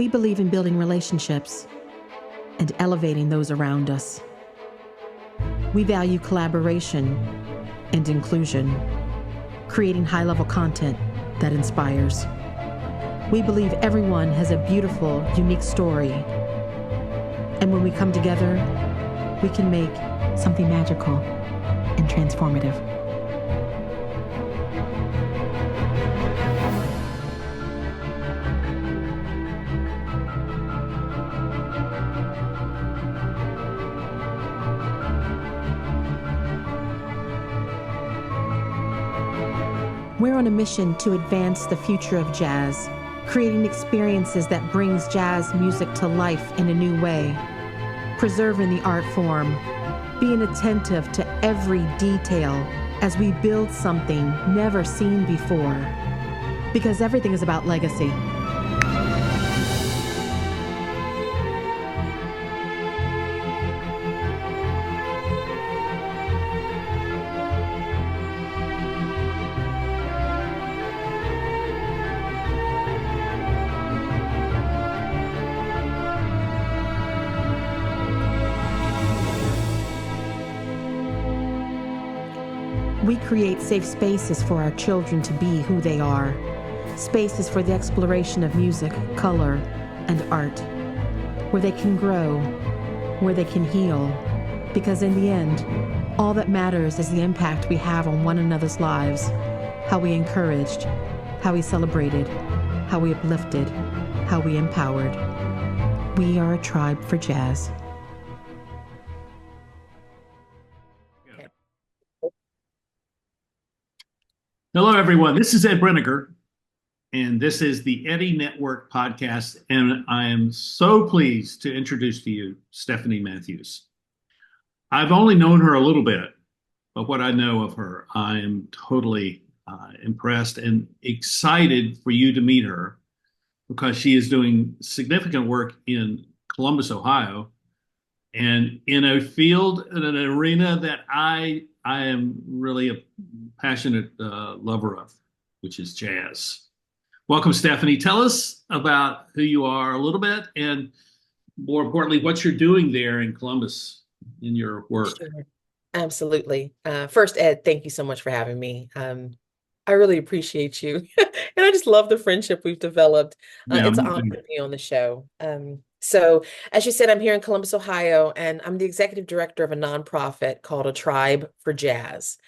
We believe in building relationships and elevating those around us. We value collaboration and inclusion, creating high-level content that inspires. We believe everyone has a beautiful, unique story. And when we come together, we can make something magical and transformative. We're on a mission to advance the future of jazz, creating experiences that brings jazz music to life in a new way, preserving the art form, being attentive to every detail as we build something never seen before, because everything is about legacy. We create safe spaces for our children to be who they are, spaces for the exploration of music, color, and art, where they can grow, where they can heal, because in the end, all that matters is the impact we have on one another's lives, how we encouraged, how we celebrated, how we uplifted, how we empowered. We are a tribe for jazz. Hello, everyone. This is Ed Breniger, and this is the Eddie Network podcast, and I am so pleased to introduce to you Stephanie Matthews. I've only known her a little bit, but what I know of her, I am totally impressed and excited for you to meet her because she is doing significant work in Columbus, Ohio, and in a field, in an arena that I am really a passionate lover of, which is jazz. Welcome, Stephanie. Tell us about who you are a little bit, and more importantly, what you're doing there in Columbus in your work. Sure. Absolutely. First, Ed, thank you so much for having me. I really appreciate you. And I just love the friendship we've developed. It's an honor to be on the show. So as you said, I'm here in Columbus, Ohio, and I'm the executive director of a nonprofit called A Tribe for Jazz.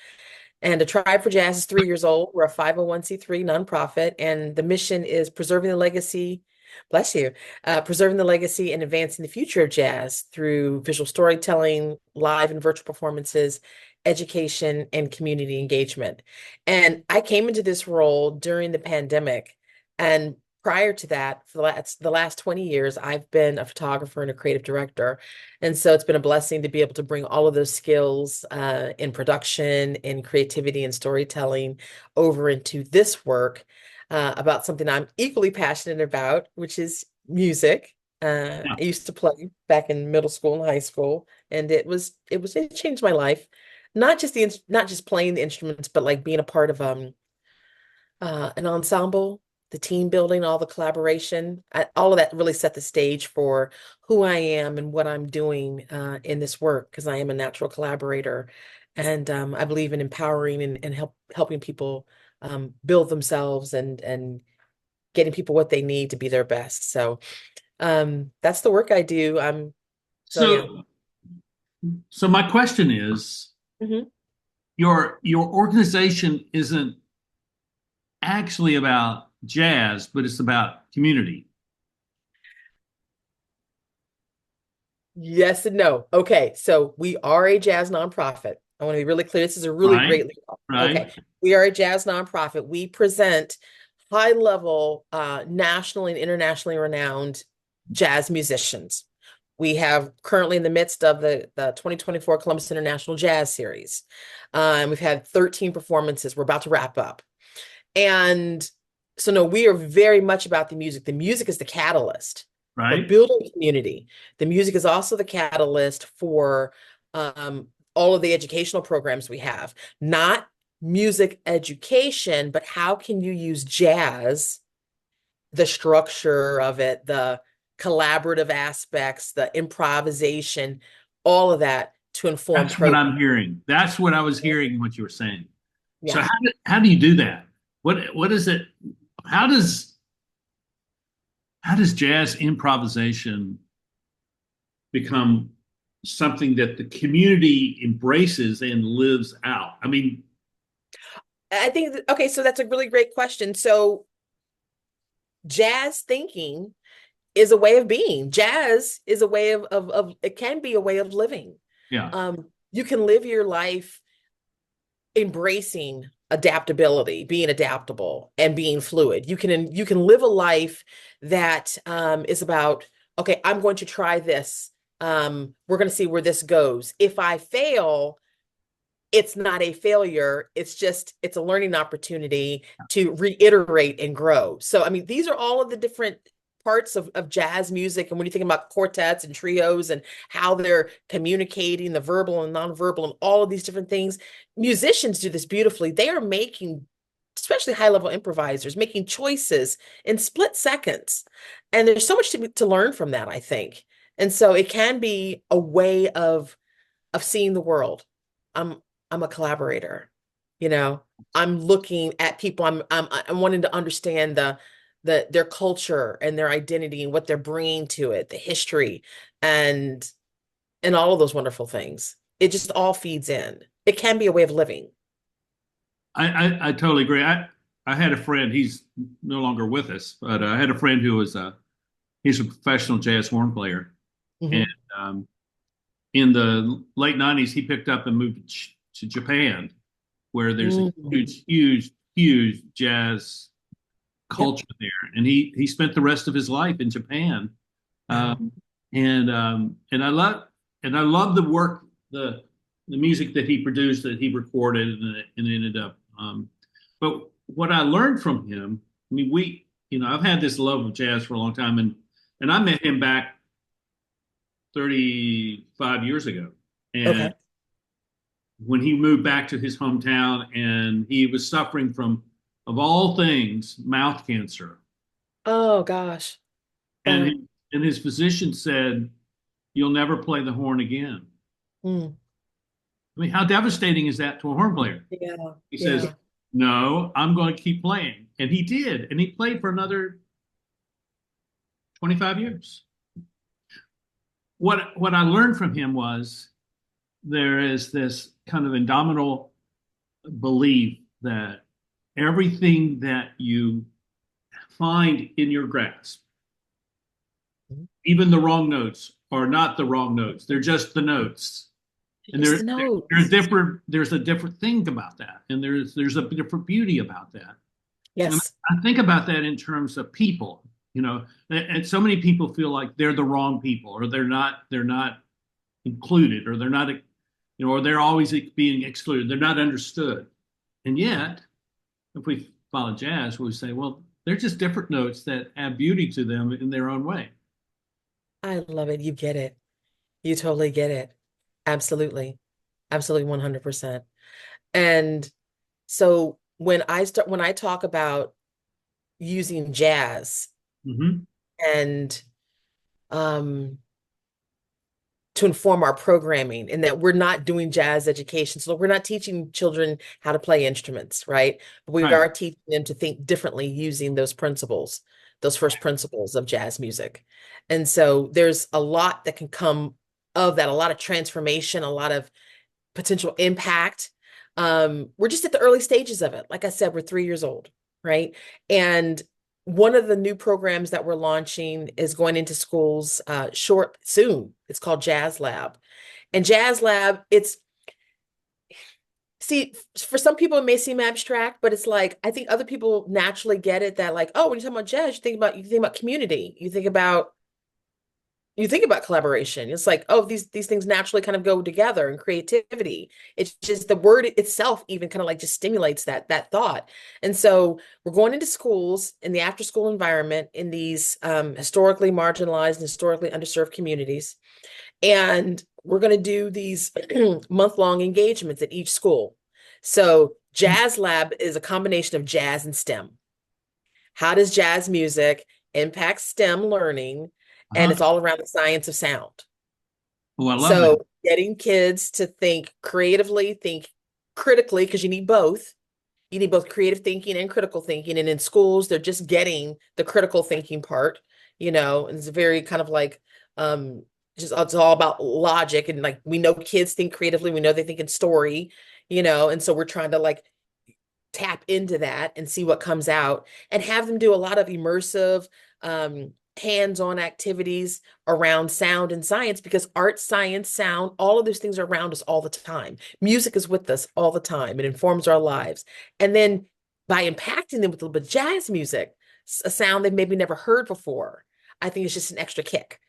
And A Tribe for Jazz is 3 years old. We're a 501c3 nonprofit, and the mission is preserving the legacy, bless you, preserving the legacy and advancing the future of jazz through visual storytelling, live and virtual performances, education, and community engagement. And I came into this role during the pandemic, and prior to that, for the last 20 years, I've been a photographer and a creative director. And so it's been a blessing to be able to bring all of those skills in production, in creativity and storytelling over into this work about something I'm equally passionate about, which is music. I used to play back in middle school and high school, and it changed my life. Not just playing the instruments, but like being a part of an ensemble, the team building, all the collaboration, all of that really set the stage for who I am and what I'm doing in this work, because I am a natural collaborator. And I believe in empowering and helping people build themselves and getting people what they need to be their best. So that's the work I do. So my question is, your organization isn't actually about jazz, but it's about community. Yes and no. Okay, so we are a jazz nonprofit. I want to be really clear. This is a really great lead. Okay, we are a jazz nonprofit. We present high-level, nationally and internationally renowned jazz musicians. We have currently in the midst of the 2024 Columbus International Jazz Series. And we've had 13 performances. We're about to wrap up. And so, no, we are very much about the music. The music is the catalyst for building community. The music is also the catalyst for all of the educational programs we have. Not music education, but how can you use jazz the structure of it, the collaborative aspects, the improvisation, all of that to inform That's what program. I'm hearing. That's what I was hearing what you were saying. So Yeah. how do you do that? What is it? How does jazz improvisation become something that the community embraces and lives out? I mean, I think, okay, so that's a really great question. So jazz thinking is a way of being. Jazz is a way of it can be a way of living. yeah, You can live your life embracing adaptability, being adaptable and being fluid. You can live a life that is about, okay, I'm going to try this. We're going to see where this goes. If I fail, it's not a failure. It's a learning opportunity to reiterate and grow. So, I mean, these are all of the different parts of jazz music. And when you think about quartets and trios and how they're communicating the verbal and nonverbal and all of these different things, musicians do this beautifully. They are making, especially high level improvisers, making choices in split seconds. And there's so much to learn from that, I think. And so it can be a way of seeing the world. I'm I'm a collaborator, you know. I'm looking at people. I'm wanting to understand their culture and their identity and what they're bringing to it, the history, and all of those wonderful things. It just all feeds in. It can be a way of living. I totally agree. I had a friend. He's no longer with us, but I had a friend who was he's a professional jazz horn player, and Mhm. um, in the late '90s, he picked up and moved to Japan, where there's a Mm. huge jazz Yep. culture there, and he spent the rest of his life in Japan, Wow. um, and I love the work the music that he produced that he recorded and ended up. But what I learned from him, I mean, I've had this love of jazz for a long time, and I met him back 35 years ago, and Okay. when he moved back to his hometown and he was suffering from, of all things, mouth cancer. Oh gosh. And Wow. his physician said, "You'll never play the horn again." Mm. I mean, how devastating is that to a horn player? Yeah. He says, Yeah. "No, I'm going to keep playing." And he did. And he played for another 25 years. What I learned from him was there is this kind of indomitable belief that everything that you find in your grasp, Mhm. even the wrong notes, are not the wrong notes. They're just the notes. And Just the notes. there's a different thing about that. And there's a different beauty about that. And Yes. I think about that in terms of people, and so many people feel like they're the wrong people, or they're not included, or they're not, or they're always being excluded. They're not understood. And yet, if we follow jazz, we say, well, they're just different notes that have beauty to them in their own way. I love it. You get it. You totally get it. Absolutely. Absolutely 100%. And so when I talk about using jazz Hmm. and um to inform our programming, and that we're not doing jazz education. So we're not teaching children how to play instruments, right? But we Right. are teaching them to think differently using those principles, those first principles of jazz music. And so there's a lot that can come of that, a lot of transformation, a lot of potential impact. We're just at the early stages of it. Like I said, we're 3 years old, right? And one of the new programs that we're launching is going into schools short soon. It's called Jazz Lab. And Jazz Lab, it's see, for some people it may seem abstract, but it's like I think other people naturally get it that like, oh, when you talk about jazz, you think about community, you think about collaboration. It's like, oh, these things naturally kind of go together and creativity. It's just the word itself even kind of like just stimulates that thought. And so we're going into schools in the after school environment in these historically marginalized and historically underserved communities. And we're going to do these month-long engagements at each school. So Jazz Lab is a combination of jazz and STEM. how does jazz music impact STEM learning? And Uh-huh. it's all around the science of sound. Oh, I love that. So getting kids to think creatively, think critically, because you need both. You need both creative thinking and critical thinking. And in schools, they're just getting the critical thinking part, and it's very kind of like just it's all about logic. And like we know kids think creatively, we know they think in story, and so we're trying to like tap into that and see what comes out and have them do a lot of immersive hands-on activities around sound and science, because art, science, sound, all of those things are around us all the time. Music is with us all the time. It informs our lives. And then by impacting them with a little bit of jazz music, a sound they've maybe never heard before, I think it's just an extra kick,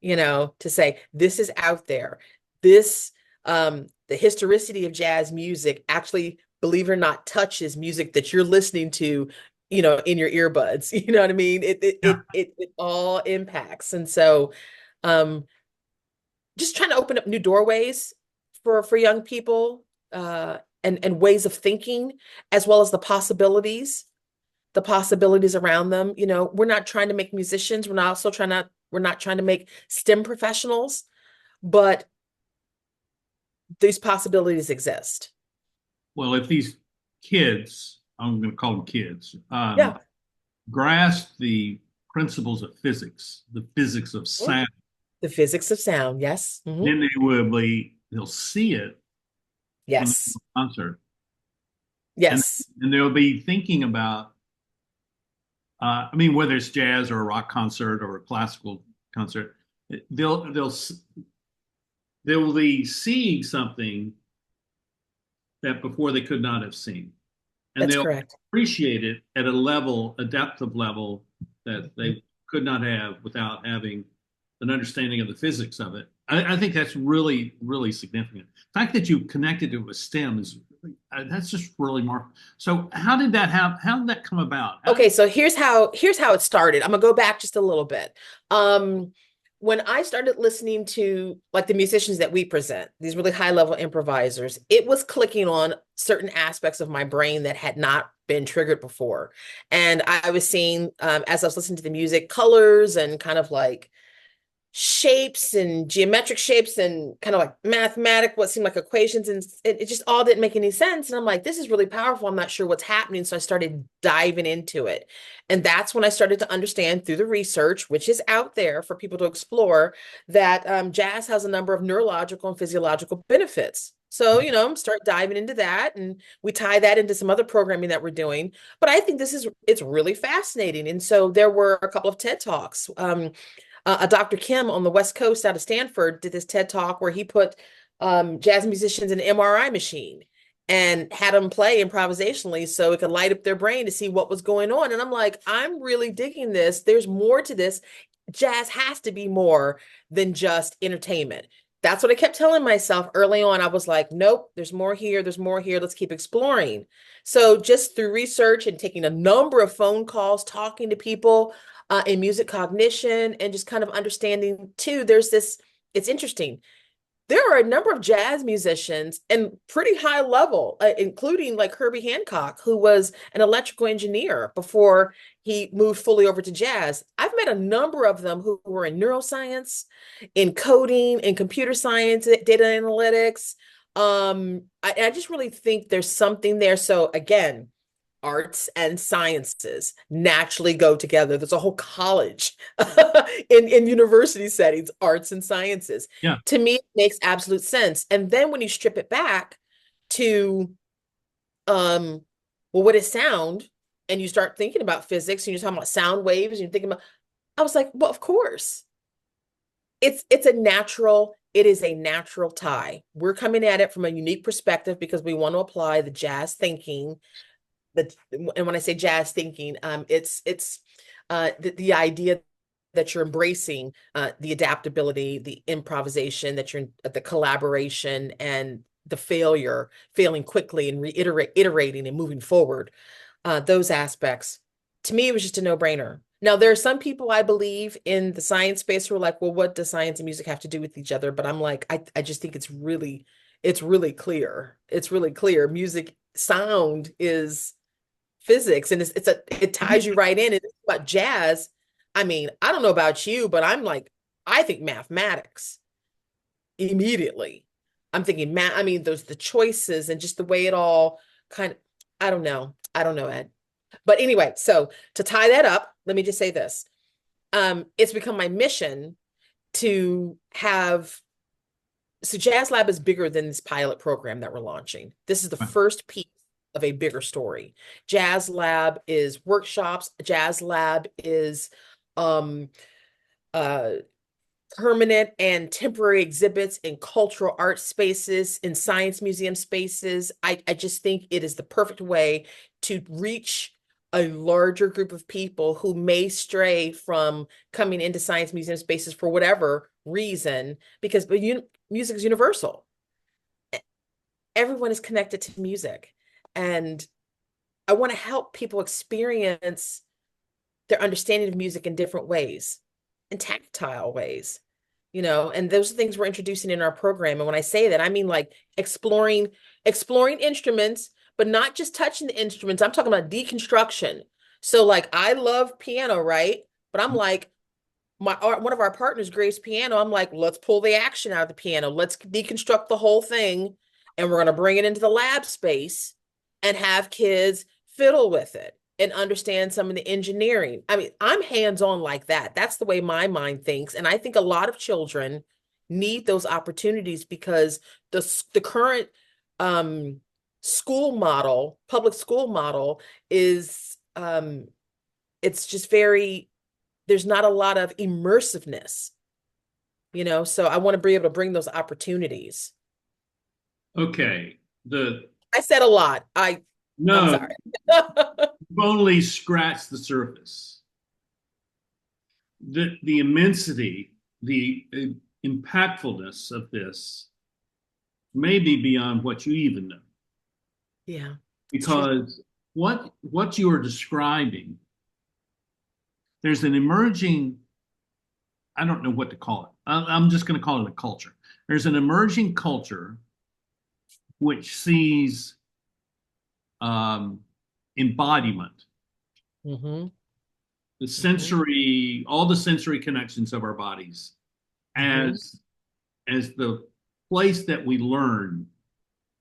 to say this is out there. This the historicity of jazz music actually, believe it or not, touches music that you're listening to, in your earbuds. You know what I mean? Yeah. It all impacts. And so just trying to open up new doorways for young people, and ways of thinking, as well as the possibilities around them. We're not trying to make musicians. We're not trying to make STEM professionals, but these possibilities exist. Well, if these kids, I'm going to call them kids, Yeah. grasp the principles of physics, the physics of Mm. sound, The physics of sound. Yes. then they'll see it when they go to Yes. a concert, and Yes. and they'll be thinking about, I mean, whether it's jazz or a rock concert or a classical concert, they'll be seeing something that before they could not have seen, and That's they'll correct. appreciate it at a depth of level that Mhm. they could not have without having an understanding of the physics of it. I think that's really, really significant. The fact that you connected it with STEM is that's just really marvelous. So how did that come about? Okay, so here's how it started. I'm gonna go back just a little bit. Um, when I started listening to like the musicians that we present, these really high level improvisers, it was clicking on certain aspects of my brain that had not been triggered before. And I was seeing, as I was listening to the music, colors and kind of like shapes and geometric shapes and kind of like mathematic, what seemed like equations, and it just all didn't make any sense. And I'm like, this is really powerful. I'm not sure what's happening. So I started diving into it. And that's when I started to understand through the research, which is out there for people to explore, that jazz has a number of neurological and physiological benefits. So, start diving into that, and we tie that into some other programming that we're doing. But I think it's really fascinating. And so there were a couple of TED Talks. A Dr. Kim on the West Coast out of Stanford did this TED Talk where he put jazz musicians in an MRI machine and had them play improvisationally so it could light up their brain to see what was going on. And I'm like, I'm really digging this. There's more to this. Jazz has to be more than just entertainment. That's what I kept telling myself early on. I was like, nope, there's more here. There's more here. Let's keep exploring. So just through research and taking a number of phone calls, talking to people, in music cognition, and just kind of understanding too, it's interesting. There are a number of jazz musicians and pretty high level, including like Herbie Hancock, who was an electrical engineer before he moved fully over to jazz. I've met a number of them who were in neuroscience, in coding, in computer science, data analytics. I just really think there's something there. So again, arts and sciences naturally go together. There's a whole college in university settings, arts and sciences. Yeah. To me, it makes absolute sense. And then when you strip it back to, well, what is sound? And you start thinking about physics, and you're talking about sound waves, and you're thinking about, I was like, well, of course. It is a natural tie. We're coming at it from a unique perspective because we want to apply the jazz thinking, and when I say jazz thinking, it's the idea that you're embracing the adaptability, the improvisation, that you're the collaboration, and the failing quickly and iterating and moving forward. Those aspects, to me, it was just a no-brainer. Now, there are some people I believe in the science space who are like, well, what does science and music have to do with each other? But I'm like, I just think it's really clear. It's really clear. Music sound is physics, and it ties you right in. And it's about jazz. I mean, I don't know about you, but I'm like, I think mathematics immediately. I'm thinking math. I mean, those the choices and just the way it all kind of, I don't know. I don't know, Ed. But anyway, so to tie that up, let me just say this. It's become my mission to have, so Jazz Lab is bigger than this pilot program that we're launching. This is the first piece of a bigger story. Jazz Lab is workshops. Jazz Lab is permanent and temporary exhibits in cultural art spaces, in science museum spaces. I just think it is the perfect way to reach a larger group of people who may stray from coming into science museum spaces for whatever reason, because music is universal. Everyone is connected to music. And I want to help people experience their understanding of music in different ways, in tactile ways, and those are things we're introducing in our program. And when I say that, I mean like exploring instruments, but not just touching the instruments. I'm talking about deconstruction. So like, I love piano, right? But I'm like, one of our partners, Grace Piano, I'm like, let's pull the action out of the piano. Let's deconstruct the whole thing. And we're going to bring it into the lab space and have kids fiddle with it and understand some of the engineering. I mean, I'm hands-on like that. That's the way my mind thinks. And I think a lot of children need those opportunities because the current school model, public school model is, it's just there's not a lot of immersiveness, so I want to be able to bring those opportunities. Okay. I said a lot. I'm sorry. You've only scratched the surface. The immensity, the impactfulness of this may be beyond what you even know. Yeah. Because what you are describing, there's an emerging, I don't know what to call it. I'm just going to call it a culture. There's an emerging culture which sees embodiment, the sensory, all the sensory connections of our bodies as the place that we learn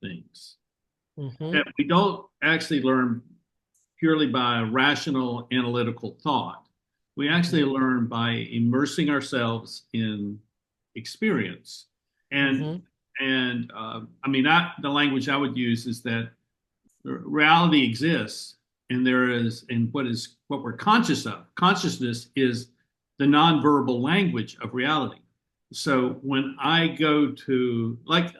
things, that we don't actually learn purely by rational analytical thought. We actually learn by immersing ourselves in experience. And I mean, the language I would use is that reality exists, and there is, and what we're conscious of. Consciousness is the nonverbal language of reality. So when I go to like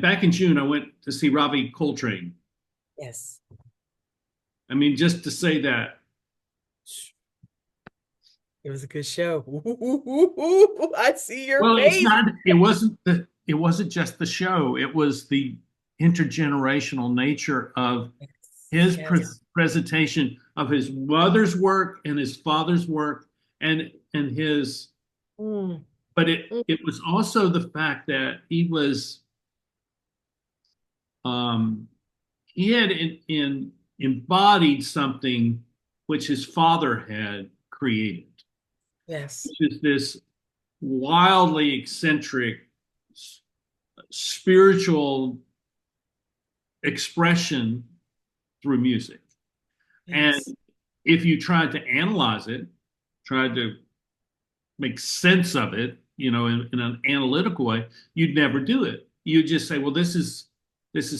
back in June, I went to see Ravi Coltrane. Yes. I mean, just to say that. It was a good show. I see your face. It wasn't just the show. It was the intergenerational nature of his presentation of his mother's work and his father's work and his. But it was also the fact that he had embodied something which his father had created. Yes. Which is this wildly eccentric spiritual expression through music. Yes. And if you tried to analyze it, tried to make sense of it, in an analytical way, you'd never do it. You'd just say, well, this is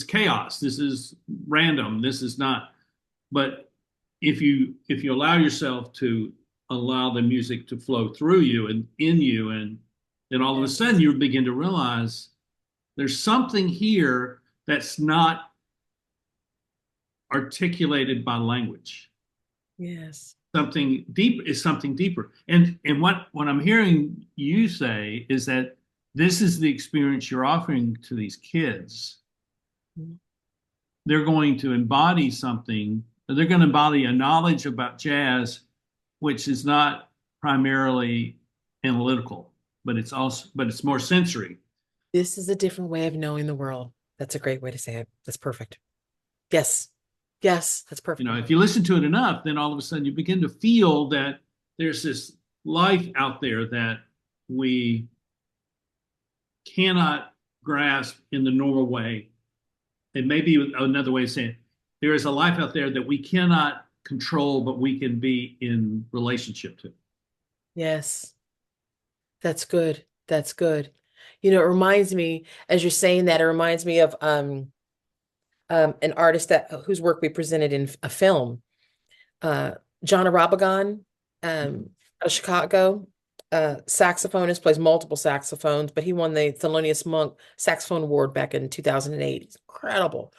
chaos. This is random. This is not. But if you allow yourself to allow the music to flow through you and in you, and then all of a sudden you begin to realize there's something here that's not articulated by language. Yes. Something deep is something deeper. And what I'm hearing you say is that this is the experience you're offering to these kids. They're going to embody something. They're going to embody a knowledge about jazz, which is not primarily analytical, but it's more sensory. This is a different way of knowing the world. That's a great way to say it. That's perfect. Yes. Yes, that's You perfect. know, if you listen to it enough, then all of a sudden you begin to feel that there's this life out there that we cannot grasp in the normal way. And maybe another way of saying it, there is a life out there that we cannot control, but we can be in relationship to. Yes, that's good. That's good. You know, it reminds me, as you're saying that, it reminds me of an artist that whose work we presented in a film, uh, Jon Irabagon, out of Chicago, saxophonist, plays multiple saxophones, but he won the Thelonious Monk Saxophone Award back in 2008. He's incredible,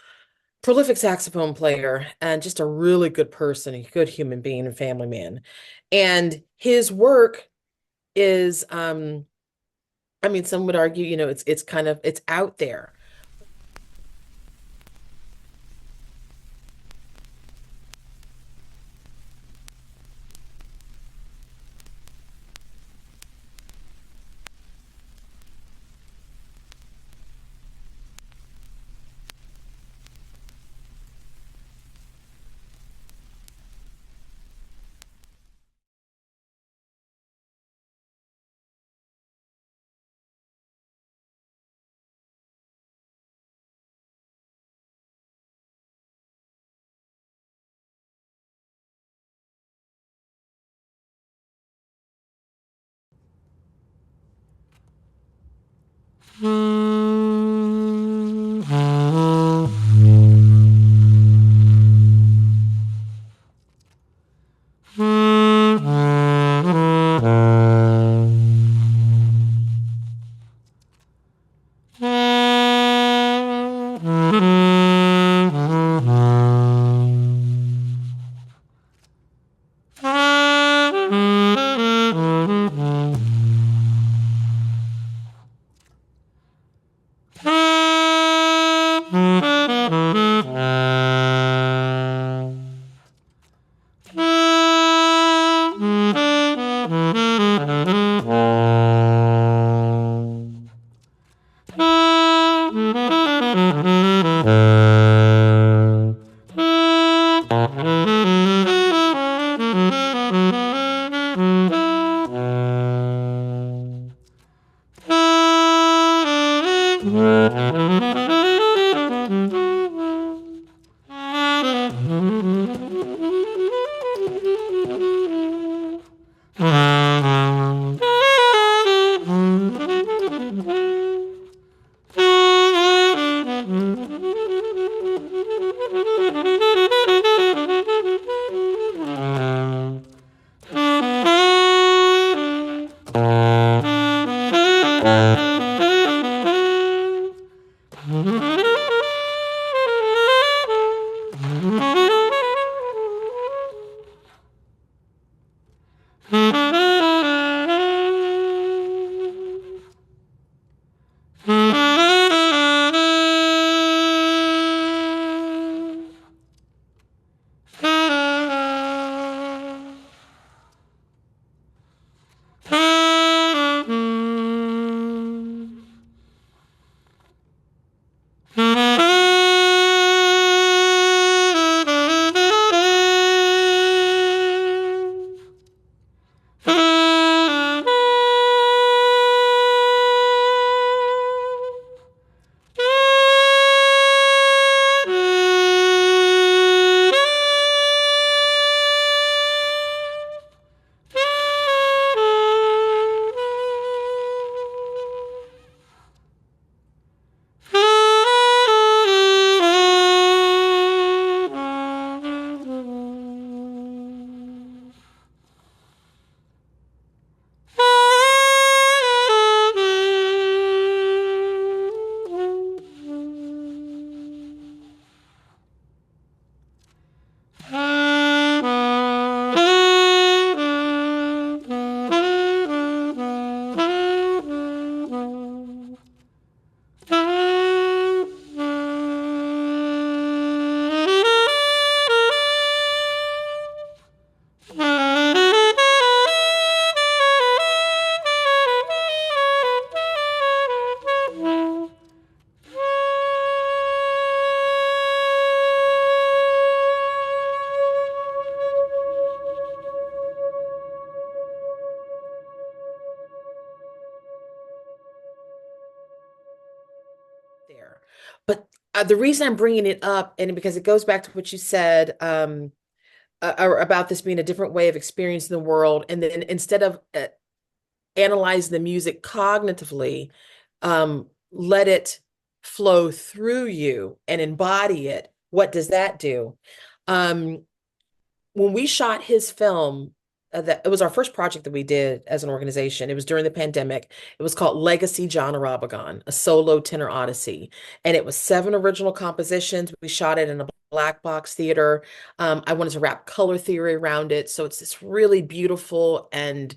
prolific saxophone player, and just a really good person, a good human being and family man. And his work is, I mean, some would argue, you know, it's kind of it's out there. The reason I'm bringing it up, and because it goes back to what you said, about this being a different way of experiencing the world, and then instead of analyze the music cognitively, let it flow through you and embody it. What does that do? Um, when we shot his film, that it was our first project that we did as an organization. It was during the pandemic. It was called Legacy Jon Irabagon, a solo tenor odyssey, and it was 7 original compositions. We shot it in a black box theater. I wanted to wrap color theory around it, so it's this really beautiful and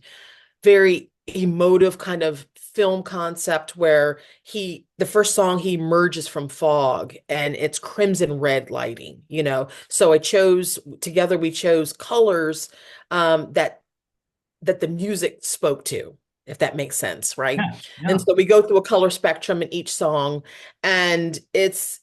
very emotive kind of film concept where the first song, he emerges from fog and it's crimson red lighting, so we chose colors that the music spoke to, if that makes sense, right? Yeah, And yeah. so we go through a color spectrum in each song, and it's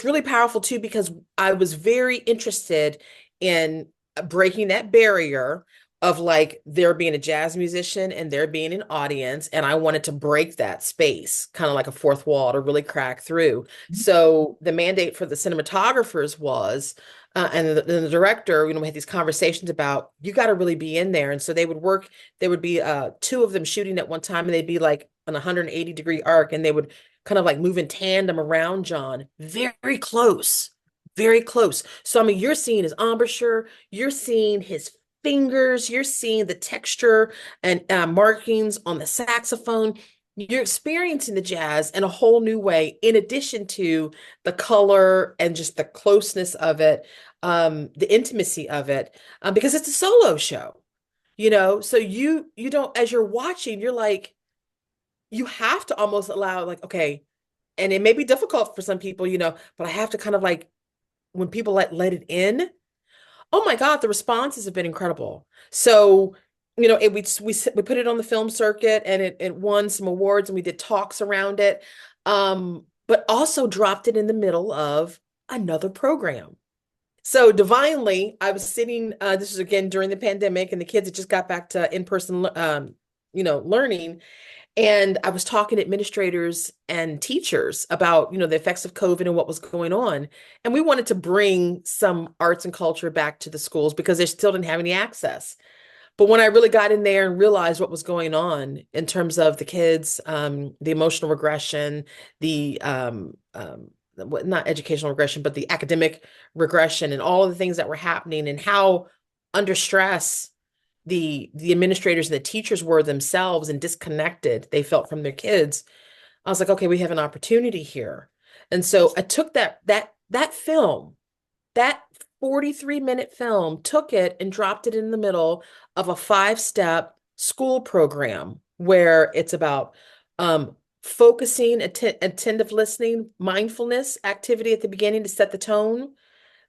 really powerful too, because I was very interested in breaking that barrier of like there being a jazz musician and there being an audience. And I wanted to break that space, kind of like a fourth wall to really crack through. So the mandate for the cinematographers was, and the director, we had these conversations about, you got to really be in there. And so there would be 2 of them shooting at one time, and they'd be like an 180-degree arc, and they would kind of like move in tandem around Jon, very close, very close. So, I mean, you're seeing his embouchure, you're seeing his fingers, you're seeing the texture and markings on the saxophone. You're experiencing the jazz in a whole new way, in addition to the color and just the closeness of it, the intimacy of it, because it's a solo show, So you don't, as you're watching, you're like, you have to almost allow, like, okay, and it may be difficult for some people, but I have to kind of like, when people let it in, oh my God, the responses have been incredible. So, we put it on the film circuit, and it won some awards, and we did talks around it, but also dropped it in the middle of another program. So divinely, I was sitting, this was again during the pandemic, and the kids had just got back to in-person, learning. And I was talking to administrators and teachers about, the effects of COVID and what was going on. And we wanted to bring some arts and culture back to the schools because they still didn't have any access. But when I really got in there and realized what was going on in terms of the kids, the emotional regression, not educational regression, but the academic regression, and all of the things that were happening, and how under stress the administrators and the teachers were themselves, and disconnected they felt from their kids, I was like, okay, we have an opportunity here. And so I took that film, that 43-minute film, took it and dropped it in the middle of a 5-step school program where it's about focusing, attentive listening, mindfulness activity at the beginning to set the tone,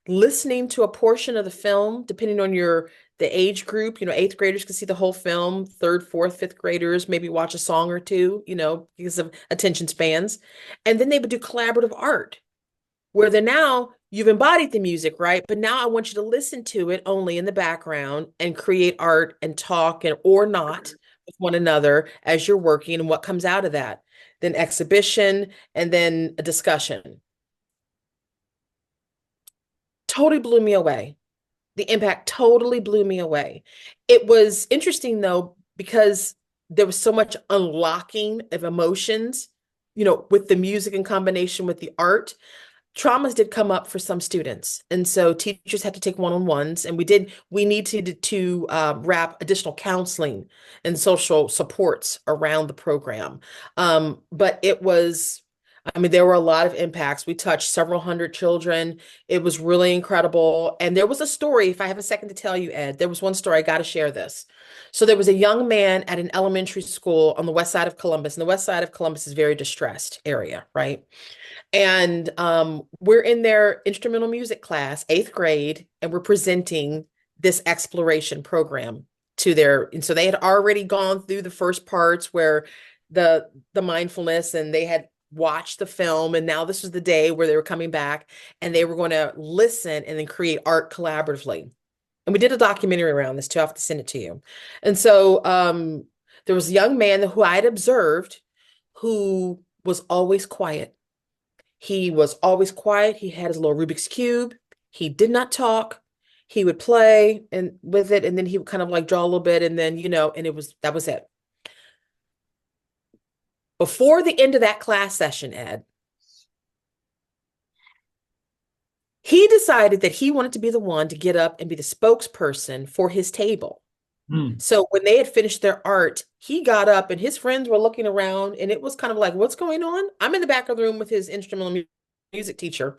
listening to a portion of the film, depending on the age group. 8th graders can see the whole film, 3rd, 4th, 5th graders maybe watch a song or two, because of attention spans. And then they would do collaborative art, where now you've embodied the music, right? But now I want you to listen to it only in the background and create art and talk, or not, with one another as you're working, and what comes out of that. Then exhibition, and then a discussion. Totally blew me away. The impact totally blew me away. It was interesting though, because there was so much unlocking of emotions, with the music in combination with the art. Traumas did come up for some students. And so teachers had to take one-on-ones, and we needed to wrap additional counseling and social supports around the program. But there were a lot of impacts. We touched several hundred children. It was really incredible. And there was a story, if I have a second to tell you, Ed, there was one story, I got to share this. So there was a young man at an elementary school on the west side of Columbus, and the west side of Columbus is a very distressed area, right? And we're in their instrumental music class, 8th grade, and we're presenting this exploration program and so they had already gone through the first parts where the mindfulness, and they had watched the film, and now this was the day where they were coming back, and they were going to listen and then create art collaboratively. And we did a documentary around this too. I have to send it to you. And so there was a young man who I had observed, who was always quiet. He was always quiet. He had his little Rubik's Cube. He did not talk. He would play and with it, and then he would kind of like draw a little bit, and then, and that was it. Before the end of that class session, Ed, he decided that he wanted to be the one to get up and be the spokesperson for his table. So when they had finished their art, he got up and his friends were looking around, and it was kind of like, what's going on? I'm in the back of the room with his instrumental music teacher.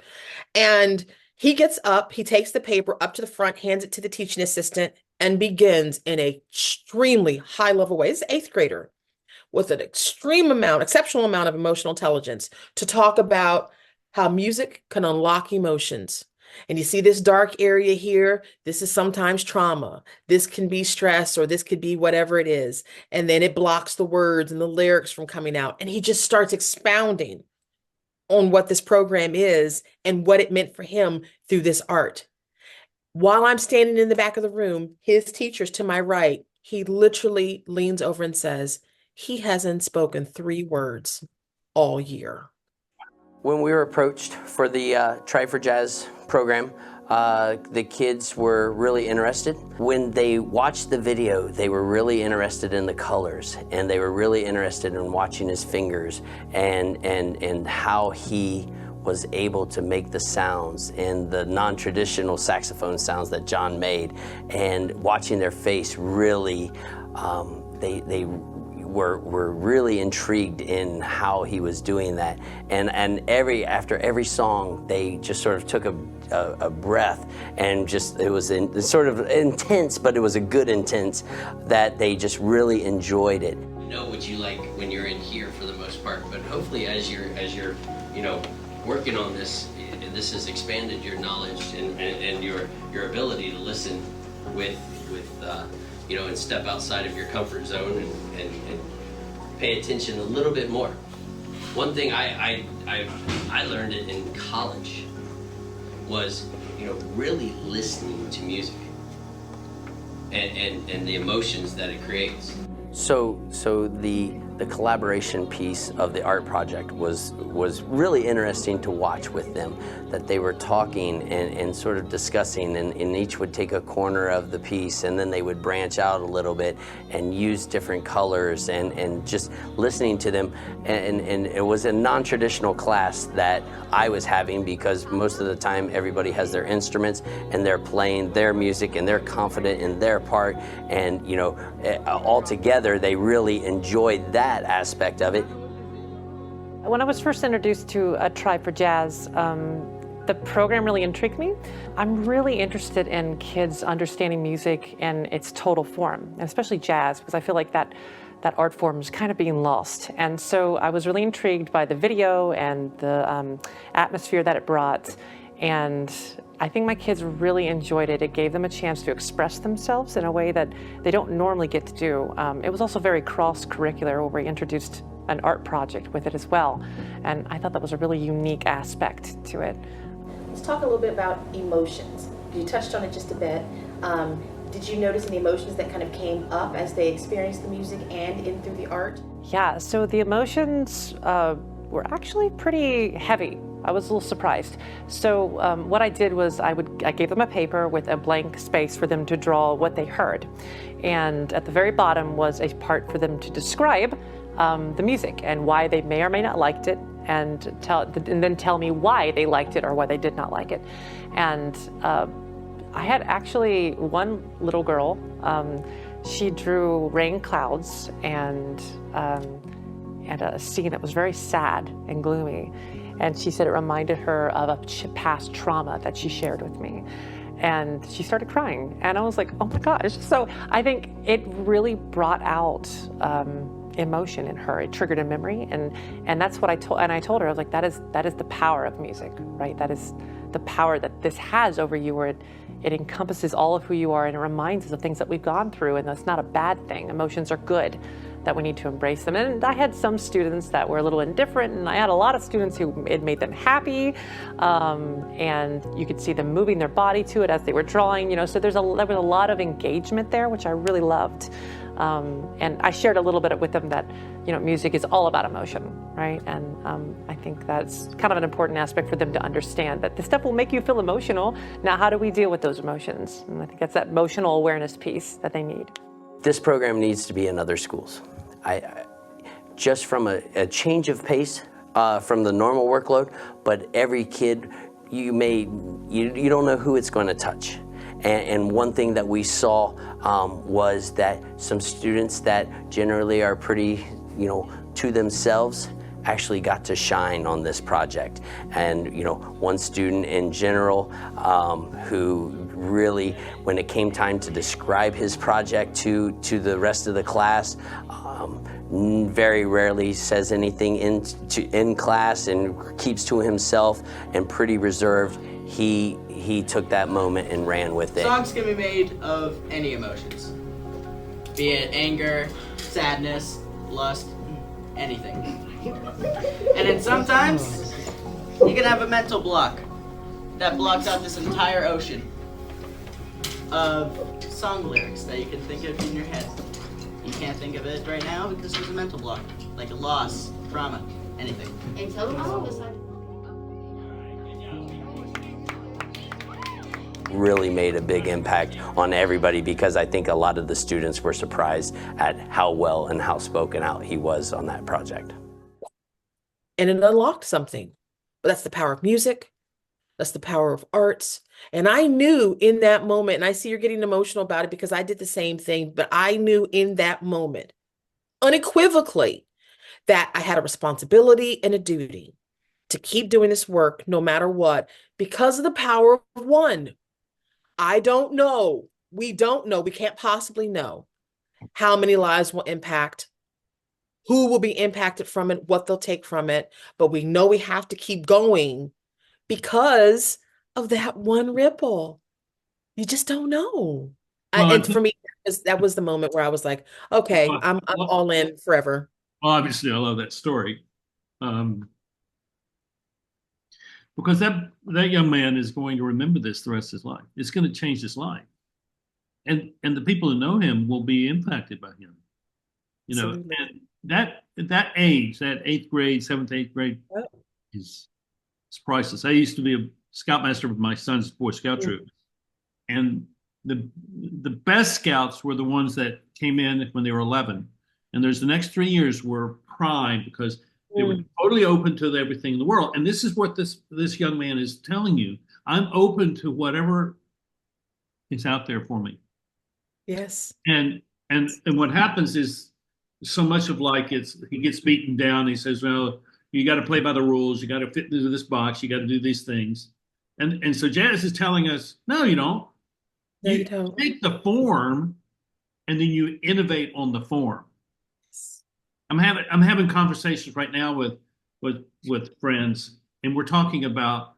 And he gets up, he takes the paper up to the front, hands it to the teaching assistant, and begins in a extremely high level way. This is an 8th grader with an exceptional amount of emotional intelligence to talk about how music can unlock emotions. And you see this dark area here. This is sometimes trauma. This can be stress, or this could be whatever it is. And then it blocks the words and the lyrics from coming out. And he just starts expounding on what this program is and what it meant for him through this art. While I'm standing in the back of the room, his teacher's to my right. He literally leans over and says, he hasn't spoken 3 words all year. When we were approached for the Try for Jazz program, the kids were really interested. When they watched the video, they were really interested in the colors, and they were really interested in watching his fingers and how he was able to make the sounds and the non-traditional saxophone sounds that Jon made, and watching their face really, they were really intrigued in how he was doing that. And after every song, they just sort of took a breath, and just, it was sort of intense, but it was a good intense that they just really enjoyed it. Know what you like when you're in here for the most part, but hopefully as you're working on this has expanded your knowledge and your ability to listen with and step outside of your comfort zone and pay attention a little bit more. One thing I learned it in college was really listening to music and the emotions that it creates. So the collaboration piece of the art project was really interesting to watch with them, that they were talking and sort of discussing, and each would take a corner of the piece, and then they would branch out a little bit and use different colors, and just listening to them. And it was a non-traditional class that I was having, because most of the time everybody has their instruments and they're playing their music and they're confident in their part, and all together they really enjoyed that aspect of it. When I was first introduced to a Try for Jazz, the program really intrigued me. I'm really interested in kids understanding music in its total form, and especially jazz, because I feel like that art form is kind of being lost. And so I was really intrigued by the video and the atmosphere that it brought. And I think my kids really enjoyed it. It gave them a chance to express themselves in a way that they don't normally get to do. It was also very cross-curricular, where we introduced an art project with it as well. And I thought that was a really unique aspect to it. Let's talk a little bit about emotions. You touched on it just a bit. Did you notice any emotions that kind of came up as they experienced the music and in through the art? Yeah, so the emotions were actually pretty heavy. I was a little surprised. So what I did was I gave them a paper with a blank space for them to draw what they heard. And at the very bottom was a part for them to describe the music and why they may or may not liked it, and then tell me why they liked it or why they did not like it. And I had actually one little girl, she drew rain clouds and a scene that was very sad and gloomy. And she said it reminded her of a past trauma that she shared with me. And she started crying. And I was like, oh my gosh. So I think it really brought out emotion in her. It triggered a memory. And that's what I told her. I was like, that is the power of music, right? That is the power that this has over you, where it encompasses all of who you are, and it reminds us of things that we've gone through, and that's not a bad thing. Emotions are good, that we need to embrace them. And I had some students that were a little indifferent, and I had a lot of students who it made them happy, and you could see them moving their body to it as they were drawing, so there was a lot of engagement there, which I really loved. And I shared a little bit with them that, music is all about emotion, right? right? And I think that's kind of an important aspect for them to understand, that this stuff will make you feel emotional. Now, how do we deal with those emotions? And I think that's that emotional awareness piece that they need. This program needs to be in other schools. Just from a change of pace from the normal workload, but every kid, you don't know who it's going to touch. And one thing that we saw was that some students that generally are pretty, to themselves, actually got to shine on this project. And one student in general who really, when it came time to describe his project to the rest of the class, very rarely says anything in class and keeps to himself and pretty reserved. He took that moment and ran with it. Songs can be made of any emotions, be it anger, sadness, lust, anything. And then sometimes you can have a mental block that blocks out this entire ocean of song lyrics that you can think of in your head. You can't think of it right now because there's a mental block, like a loss, trauma, anything. And tell them all of us. Really made a big impact on everybody, because I think a lot of the students were surprised at how well and how spoken out he was on that project. And it unlocked something. But that's the power of music. That's the power of arts. And I knew in that moment, and I see you're getting emotional about it because I did the same thing, but I knew in that moment, unequivocally, that I had a responsibility and a duty to keep doing this work no matter what, because of the power of one. I don't know. We don't know. We can't possibly know how many lives will impact, who will be impacted from it, what they'll take from it. But we know we have to keep going because of that one ripple. You just don't know. Well, and for me, that was the moment where I was like, okay, I'm all in forever. Obviously, I love that story. Because that young man is going to remember this the rest of his life. It's going to change his life. And the people who know him will be impacted by him. Absolutely. And that age, that 8th grade, 7th, 8th grade, is priceless. I used to be a scoutmaster with my son's Boy Scout troop. And the best scouts were the ones that came in when they were 11. And there's the next 3 years were prime because they were totally open to everything in the world. And this is what this young man is telling you. I'm open to whatever is out there for me. Yes. And what happens is so much of he gets beaten down. He says, well, you got to play by the rules. You got to fit into this box. You got to do these things. And so jazz is telling us, no, you don't. No, you don't. Take the form and then you innovate on the form. I'm having conversations right now with friends, and we're talking about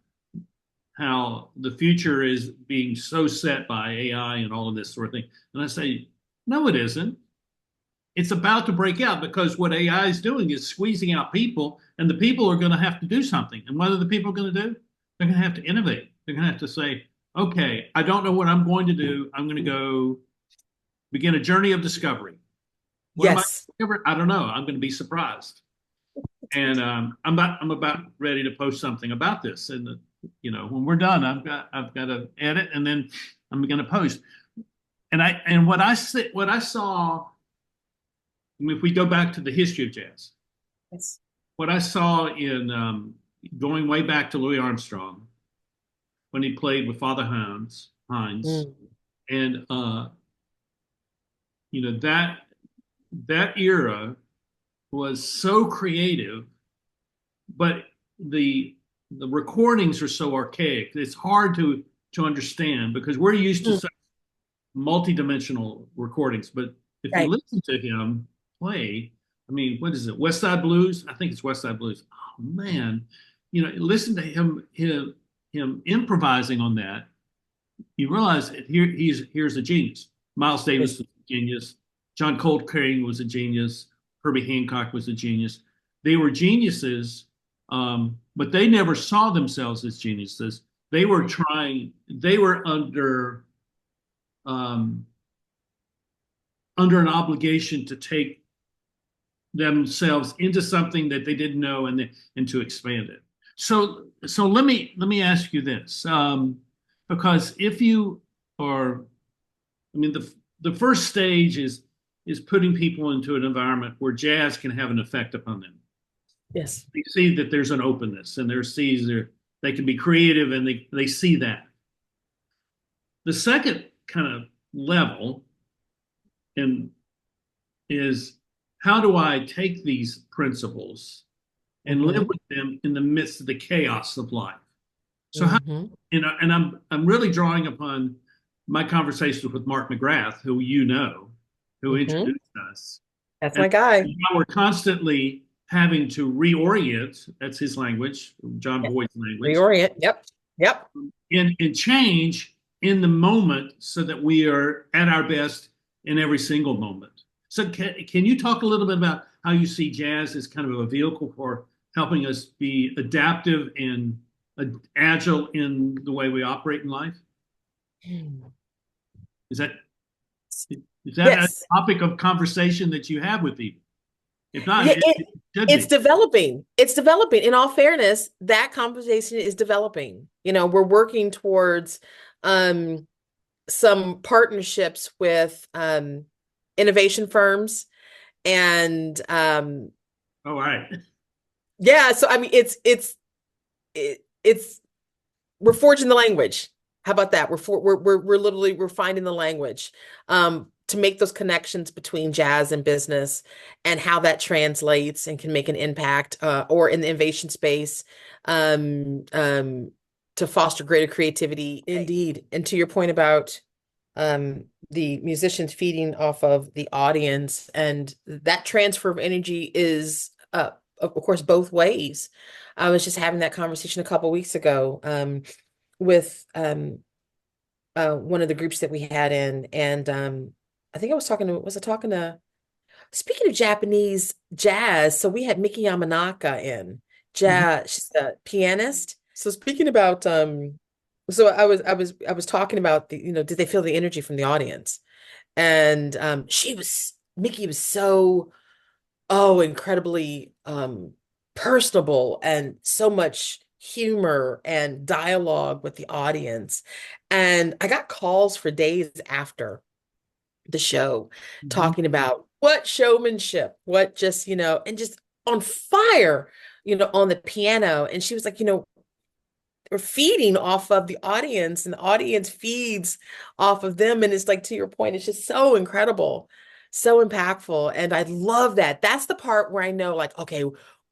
how the future is being so set by AI and all of this sort of thing. And I say, no, it isn't. It's about to break out, because what AI is doing is squeezing out people, and the people are going to have to do something. And what are the people going to do? They're going to have to innovate. They're going to have to say, okay, I don't know what I'm going to do. I'm going to go begin a journey of discovery. Yes. I don't know. I'm going to be surprised. And I'm about ready to post something about this. And when we're done, I've got to edit, and then I'm going to post. And what I saw, if we go back to the history of jazz, Yes. what I saw in going way back to Louis Armstrong when he played with Father Hines, and that era was so creative, but the recordings are so archaic. It's hard to understand because we're used to such multi-dimensional recordings. But if you listen to him play, I mean, what is it? West Side Blues? I think it's West Side Blues. Oh man, listen to him improvising on that. You realize that here's a genius. Miles Davis was a genius. John Coltrane was a genius. Herbie Hancock was a genius. They were geniuses, but they never saw themselves as geniuses. They were under an obligation to take themselves into something that they didn't know, and to expand it. So let me ask you this, because if you are, I mean, the first stage is putting people into an environment where jazz can have an effect upon them. Yes. They see that there's an openness, and they can be creative, and they see that. The second kind of level is, how do I take these principles and live with them in the midst of the chaos of life? So how, and I'm really drawing upon my conversations with Mark McGrath, who who introduced us. That's my guy. Now we're constantly having to reorient. That's his language, John Boyd's language. Reorient. Yep. And change in the moment so that we are at our best in every single moment. So can you talk a little bit about how you see jazz as kind of a vehicle for helping us be adaptive and agile in the way we operate in life? Is that yes. A topic of conversation that you have with people? If not, yeah, it's developing. It's developing. In all fairness, that conversation is developing. We're working towards some partnerships with innovation firms, and all right. Yeah, so I mean, it's we're forging the language. How about that? We're literally finding the language to make those connections between jazz and business, and how that translates and can make an impact, or in the innovation space, to foster greater creativity. Indeed. And to your point about the musicians feeding off of the audience, and that transfer of energy is, of course, both ways. I was just having that conversation a couple of weeks ago with one of the groups that we had in, and I think I was talking to, speaking of Japanese jazz, so we had Miki Yamanaka in jazz. She's a pianist. So speaking about so I was talking about did they feel the energy from the audience? And Miki was so incredibly personable, and so much humor and dialogue with the audience. And I got calls for days after the show talking about what showmanship, what just, and just on fire, on the piano. And she was like, we're feeding off of the audience, and the audience feeds off of them. And it's like, to your point, it's just so incredible, so impactful. And I love that. That's the part where I know, like, okay,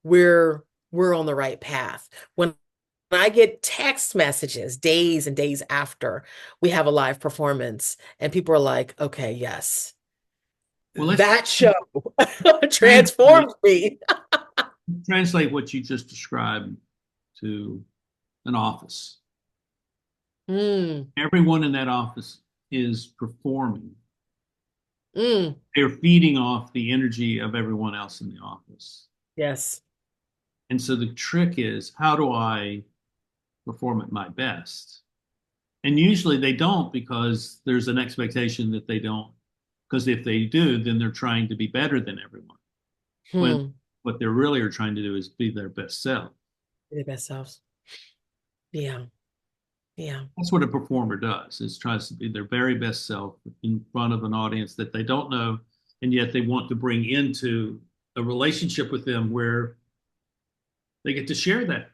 we're on the right path. When I get text messages days and days after we have a live performance, and people are like, okay, yes, well, that show transformed me. Translate what you just described to an office. Everyone in that office is performing. They're feeding off the energy of everyone else in the office. Yes. And so the trick is, how do I perform at my best? And usually they don't, because there's an expectation that they don't. Because if they do, then they're trying to be better than everyone. When what they're really are trying to do is be their best self. Be their best selves. Yeah. Yeah. That's what a performer does, is tries to be their very best self in front of an audience that they don't know, and yet they want to bring into a relationship with them where they get to share that.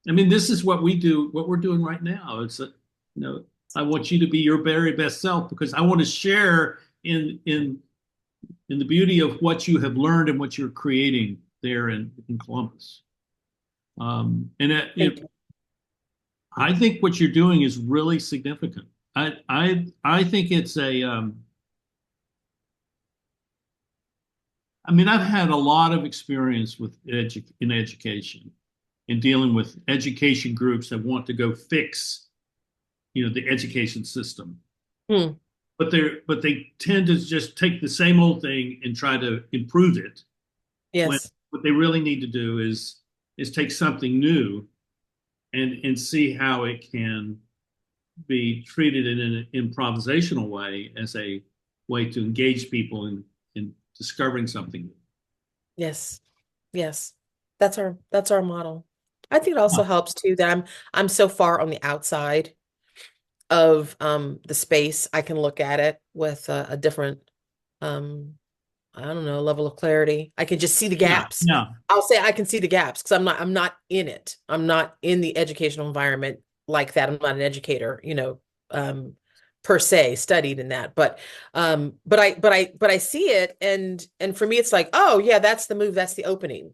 I mean, this is what we do, what we're doing right now. It's I want you to be your very best self, because I want to share in the beauty of what you have learned and what you're creating there in Columbus. I think what you're doing is really significant. I think it's I've had a lot of experience with in education, in dealing with education groups that want to go fix, the education system. But they tend to just take the same old thing and try to improve it. Yes. What they really need to do is take something new and see how it can be treated in an improvisational way, as a way to engage people in discovering something. Yes. Yes. That's our model. I think it also helps too that I'm so far on the outside of the space. I can look at it with a different um I don't know, level of clarity. I can just see the Yeah, gaps. yeah, I'll say I can see the gaps because I'm not in it. I'm not in the educational environment like that. I'm not an educator, um, per se, studied in that. But I see it, and for me, it's like, oh yeah, that's the move, that's the opening.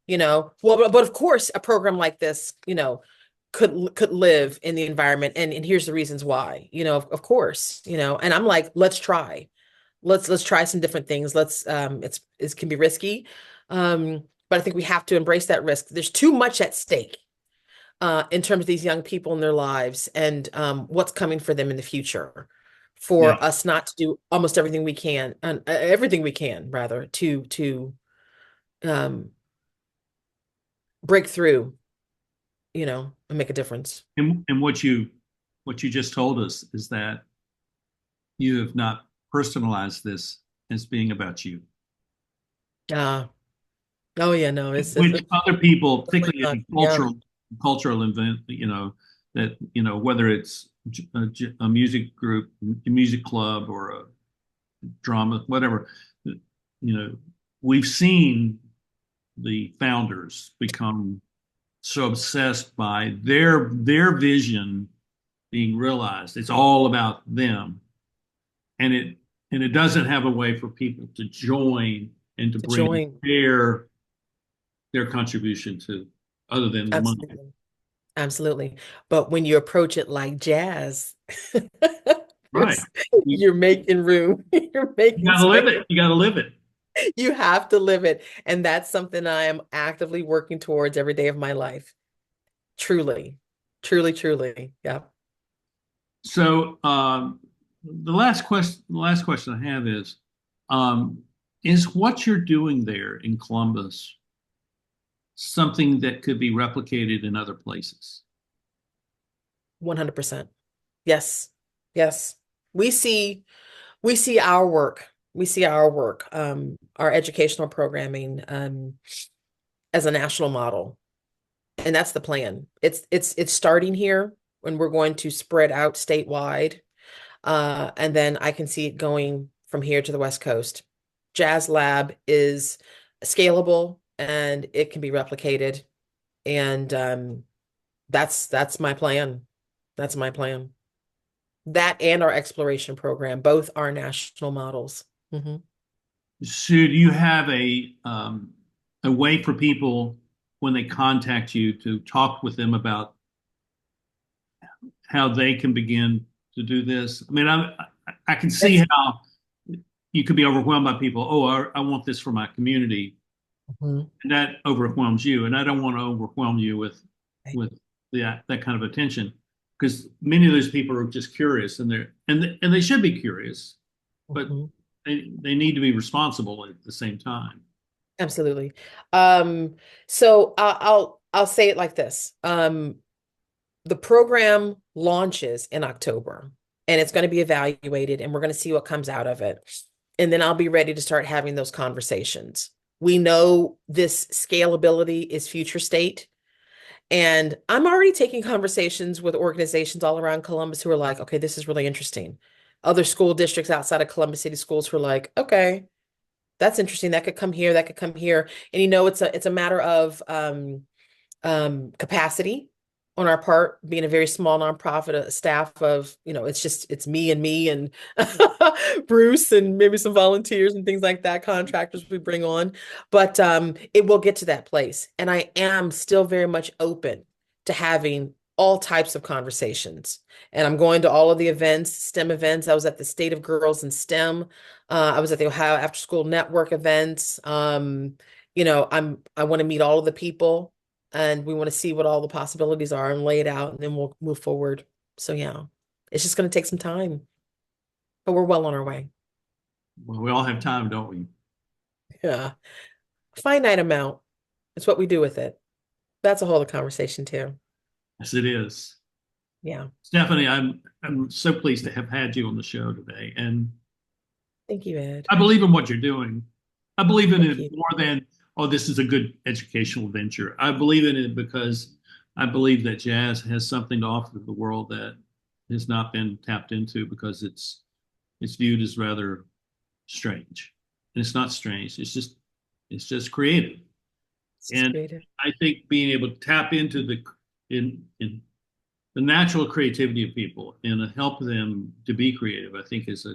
Well, but of course, a program like this, could live in the environment, and here's the reasons why. Of course, and I'm like, let's try. Let's try some different things. It can be risky. But I think we have to embrace that risk. There's too much at stake in terms of these young people in their lives and what's coming for them in the future yeah. for us not to do almost everything we can, everything we can rather to um, break through, and make a difference. And what you just told us is that you have not personalized this as being about you, Uh, oh yeah, no, it's which other people, definitely particularly not. in Yeah. cultural event, that whether it's a music group, a music club, or a drama, whatever, we've seen the founders become so obsessed by their vision being realized. It's all about them, and it doesn't have a way for people to join and to To bring join. their contribution to other than the money. Absolutely. Absolutely. But when you approach it like jazz, Right. You, you're making room, you're you making got to live space. it. You got to live it. You have to live it. And that's something I am actively working towards every day of my life. Truly, truly, truly. Yeah. So the last question I have is what you're doing there in Columbus something that could be replicated in other places? 100%. Yes. Yes. We see we see our work. We see our work, our educational programming, as a national model. And that's the plan. It's starting here when we're going to spread out statewide. And then I can see it going from here to the West Coast. Jazz Lab is scalable and it can be replicated. And that's my plan. That's my plan. That and our exploration program, both are national models. Mhm. So do you have a way for people when they contact you to talk with them about how they can begin to do this? I mean, I can see Yes. how you could be overwhelmed by people. Oh, I want this for my community, Mhm. and that overwhelms you. And I don't want to overwhelm you with Right. with that kind of attention, because many of those people are just curious, and they should be curious, but Mhm. they need to be responsible at the same time. Absolutely. So I'll say it like this. The program launches in October and it's going to be evaluated and we're going to see what comes out of it. And then I'll be ready to start having those conversations. We know this scalability is future state. And I'm already taking conversations with organizations all around Columbus who are like, okay, this is really interesting. Other school districts outside of Columbus City Schools who are like, okay, that's interesting. That could come here, that could come here. And it's a matter of capacity on our part, being a very small nonprofit, a staff of, it's me and Bruce and maybe some volunteers and things like that, contractors we bring on. But it will get to that place. And I am still very much open to having all types of conversations. And I'm going to all of the events, STEM events. I was at the State of Girls in STEM. I was at the Ohio After School Network events. I want to meet all of the people and we want to see what all the possibilities are and lay it out and then we'll move forward. So yeah, it's just going to take some time, but we're well on our way. Well, we all have time, don't we? Yeah. Finite amount. It's what we do with it. That's a whole other conversation too. Yes, it is. Yeah. Stephanie, I'm so pleased to have had you on the show today, and Thank you, Ed. I believe in what you're doing. I believe in Thank it you. more than oh, this is a good educational venture. I believe in it because I believe that jazz has something to offer the world that has not been tapped into because it's viewed as rather strange. And it's not strange. It's just creative. And creative. I think being able to tap into in the natural creativity of people and help them to be creative, I think is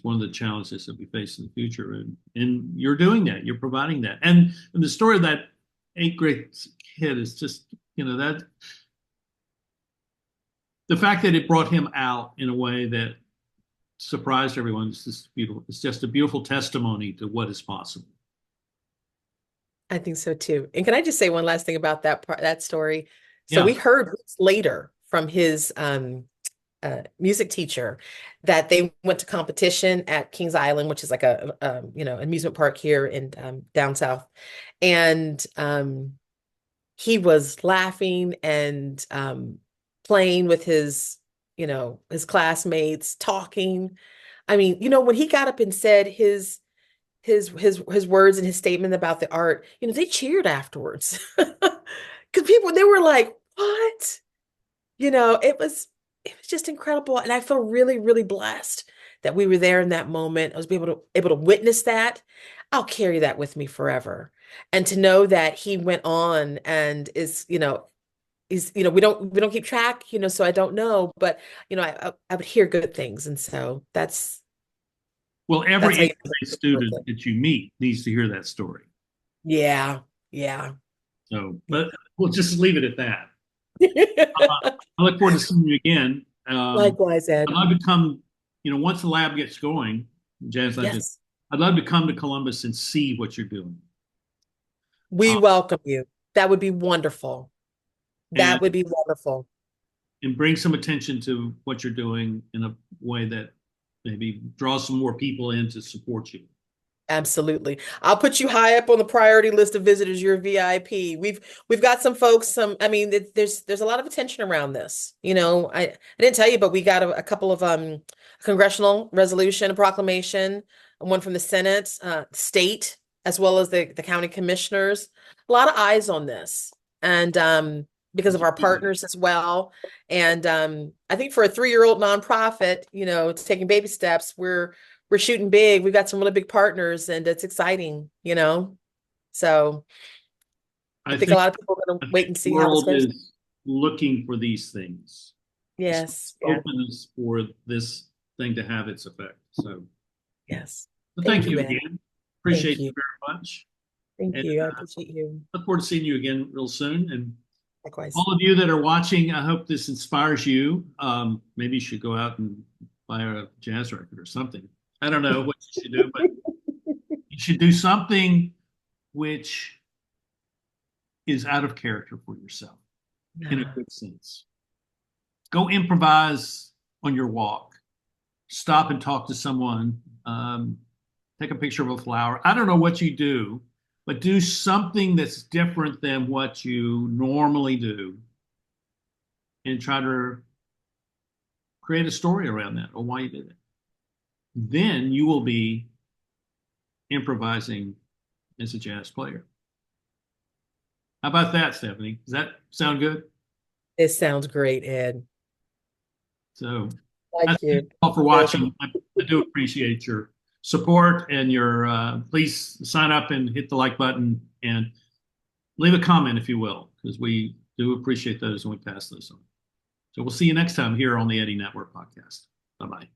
one of the challenges that we face in the future. And you're doing that. You're providing that. And the story of that 8th grade kid is just, that the fact that it brought him out in a way that surprised everyone is just beautiful. It's just a beautiful testimony to what is possible. I think so too. And can I just say one last thing about that story? So Yeah. we heard weeks later from his music teacher that they went to competition at Kings Island, which is like a amusement park here in down south, and he was laughing and playing with his classmates, talking. I mean, when he got up and said his words and his statement about the art, they cheered afterwards. Because they were like, what? It was just incredible. And I feel really, really blessed that we were there in that moment. I was able to witness that. I'll carry that with me forever. And to know that he went on and we don't keep track, so I don't know, but I would hear good things. And so well, every that's how 8th grade student that you meet needs to hear that story. Yeah. So, but we'll just leave it at that. I look forward to seeing you again. Likewise, Ed. I'd love to come, once the lab gets going, Jazz Lab, Yes. I'd love to come to Columbus and see what you're doing. We welcome you. That would be wonderful. That would be wonderful. And bring some attention to what you're doing in a way that maybe draws some more people in to support you. Absolutely. I'll put you high up on the priority list of visitors. You're VIP. We've got some folks, there's a lot of attention around this. I didn't tell you, but we got a couple of congressional resolution, a proclamation, one from the Senate, state, as well as the county commissioners. A lot of eyes on this. And because of our partners as well. And I think for a 3-year-old nonprofit, it's taking baby steps. We're shooting big. We've got some really big partners, and it's exciting, So I think a lot of people are going to wait and see how this goes. The world is looking for these things. Yes. Openness for this thing to have its effect. So yes. Well, thank you again. Appreciate you very much. Thank you. I appreciate you. Look forward to seeing you again real soon. And likewise. All of you that are watching, I hope this inspires you. Maybe you should go out and buy a jazz record or something. I don't know what you should do, but you should do something which is out of character for yourself in a good sense. Go improvise on your walk. Stop and talk to someone. Take a picture of a flower. I don't know what you do, but do something that's different than what you normally do and try to create a story around that or why you did it. Then you will be improvising as a jazz player. How about that, Stephanie? Does that sound good? It sounds great, Ed. So thank you all for watching. I do appreciate your support and your please sign up and hit the like button and leave a comment if you will, because we do appreciate those and we pass those on. So we'll see you next time here on the Eddie Network podcast. Bye-bye.